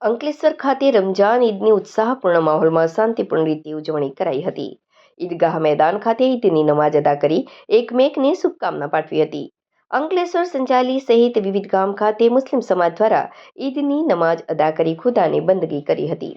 અંકલેશ્વર ખાતે રમજાન ઈદની ઉત્સાહપૂર્ણ માહોલમાં શાંતિપૂર્ણ રીતે ઉજવણી કરાઈ હતી. ઈદગાહ મેદાન ખાતે ઈદની નમાજ અદા કરી એકમેકને શુભકામના પાઠવી હતી. અંકલેશ્વર સંચાલી સહિત વિવિધ ગામ ખાતે મુસ્લિમ સમાજ દ્વારા ઈદની નમાજ અદા કરી ખુદાને બંદગી કરી હતી.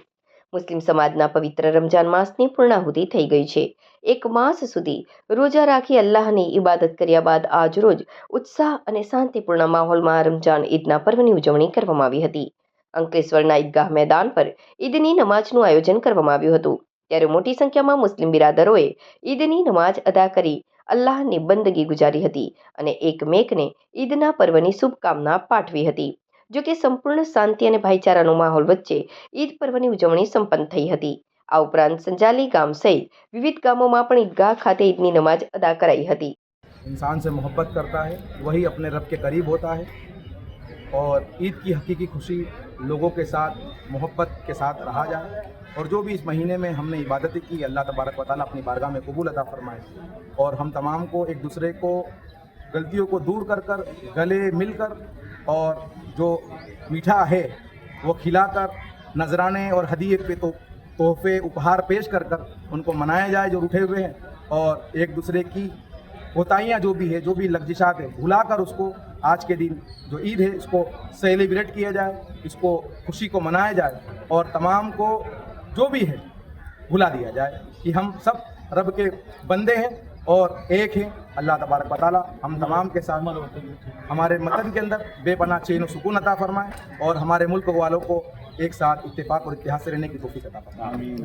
મુસ્લિમ સમાજના પવિત્ર રમજાન માસની પૂર્ણાહુતિ થઈ ગઈ છે. એક માસ સુધી રોજા રાખી અલ્લાહની ઇબાદત કર્યા બાદ આજ રોજ ઉત્સાહ અને શાંતિપૂર્ણ માહોલમાં રમજાન ઈદના પર્વની ઉજવણી કરવામાં આવી હતી. અંકલેશ્વરના ઈદગાહ મેદાન પર ઈદની નમાજનું આયોજન કરવામાં આવ્યું હતું. ત્યારે મોટી સંખ્યામાં મુસ્લિમ બિરાદરોએ ઈદની નમાજ અદા કરી અલ્લાહની બંદગી ગુજારી હતી અને એકમેકને ઈદના પર્વની શુભકામના પાઠવી હતી. જો કે સંપૂર્ણ શાંતિ અને ભાઈચારાનો માહોલ વચ્ચે ઈદ પર્વની ઉજવણી સંપન્ન થઈ હતી. આ ઉપરાંત સંજાલી ગામ સહિત વિવિધ ગામોમાં પણ ઈદગાહ ખાતે ઈદની નમાજ અદા કરાઈ હતી. इंसान से मोहब्बत करता है वही अपने रब के करीब होता है और ईद की हकीकी खुशी लोगों के साथ मोहब्बत के साथ रहा जाए और जो भी इस महीने में हमने इबादतें की अल्लाह तबारक व तआला अपनी बारगाह में कबूल अता फरमाए और हम तमाम को एक दूसरे को गलतियों को दूर कर कर गले मिलकर और जो मीठा है वो खिलाकर नजराने और हदीये पे तो तोहफे उपहार पेश कर कर उनको मनाया जाए जो रूठे हुए हैं और एक दूसरे की कोताहियाँ जो भी है जो भी लग्जिशात है भुलाकर उसको आज के दिन जो ईद है इसको सेलिब्रेट किया जाए, इसको खुशी को मनाया जाए और तमाम को जो भी है भुला दिया जाए कि हम सब रब के बंदे हैं और एक हैं अल्लाह तबारक व तआला हम तमाम के साथ हमारे मतन के अंदर बेपनाह चैन और सुकून अता फरमाए और हमारे मुल्क वालों को एक साथ इत्तेफाक और इत्तेहाद से रहने की तौफीक अता फरमाए।